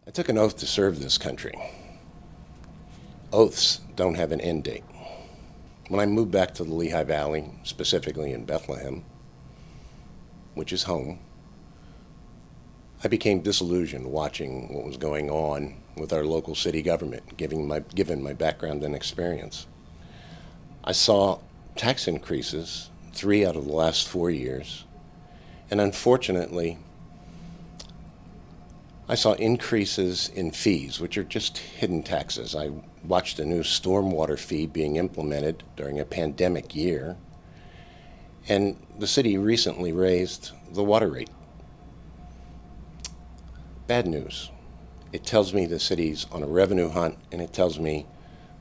I took an oath to serve this country. Oaths don't have an end date. When I moved back to the Lehigh Valley, specifically in Bethlehem, which is home, I became disillusioned watching what was going on with our local city government, given my background and experience. I saw tax increases 3 out of the last 4 years, and unfortunately, I saw increases in fees, which are just hidden taxes. I watched a new stormwater fee being implemented during a pandemic year, and the city recently raised the water rate. Bad news. It tells me the city's on a revenue hunt, and it tells me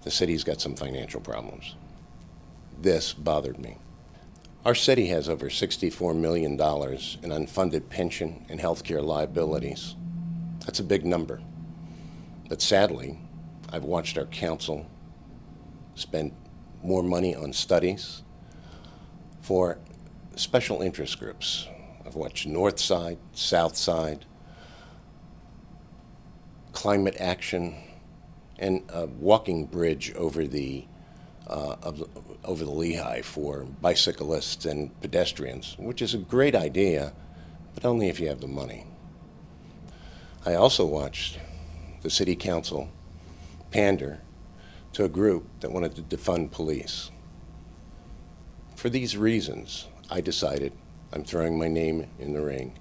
the city's got some financial problems. This bothered me. Our city has over $64 million in unfunded pension and healthcare liabilities. That's a big number. But sadly, I've watched our council spend more money on studies for special interest groups. I've watched North Side, South Side, climate action, and a walking bridge over the Lehigh for bicyclists and pedestrians, which is a great idea, but only if you have the money. I also watched the city council pander to a group that wanted to defund police. For these reasons, I decided I'm throwing my name in the ring.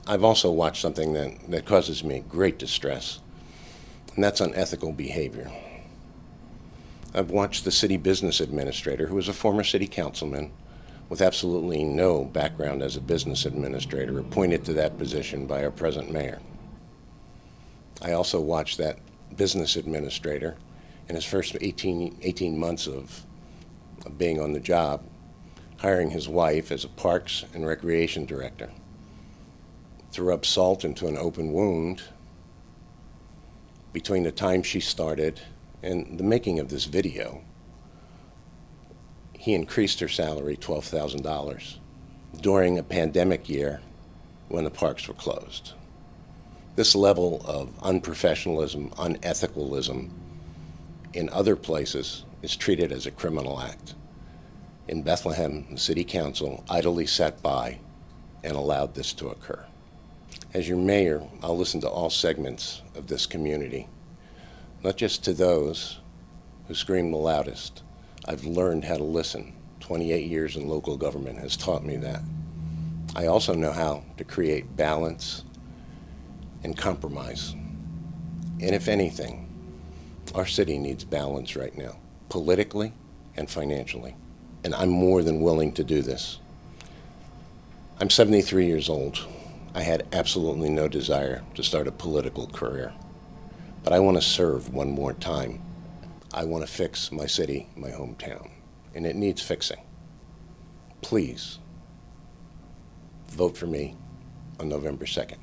I've also watched something that causes me great distress, and that's unethical behavior. I've watched the city business administrator, who was a former city councilman with absolutely no background as a business administrator, appointed to that position by our present mayor. I also watched that business administrator in his first 18 months of being on the job, hiring his wife as a parks and recreation director to rub salt into an open wound. Between the time she started and the making of this video, he increased her salary $12,000 during a pandemic year when the parks were closed. This level of unprofessionalism, unethicalism in other places is treated as a criminal act. In Bethlehem, the city council idly sat by and allowed this to occur. As your mayor, I'll listen to all segments of this community, not just to those who scream the loudest. I've learned how to listen. 28 years in local government has taught me that. I also know how to create balance and compromise. And if anything, our city needs balance right now, politically and financially. And I'm more than willing to do this. I'm 73 years old. I had absolutely no desire to start a political career. But I want to serve one more time. I want to fix my city, my hometown. And it needs fixing. Please vote for me on November 2nd.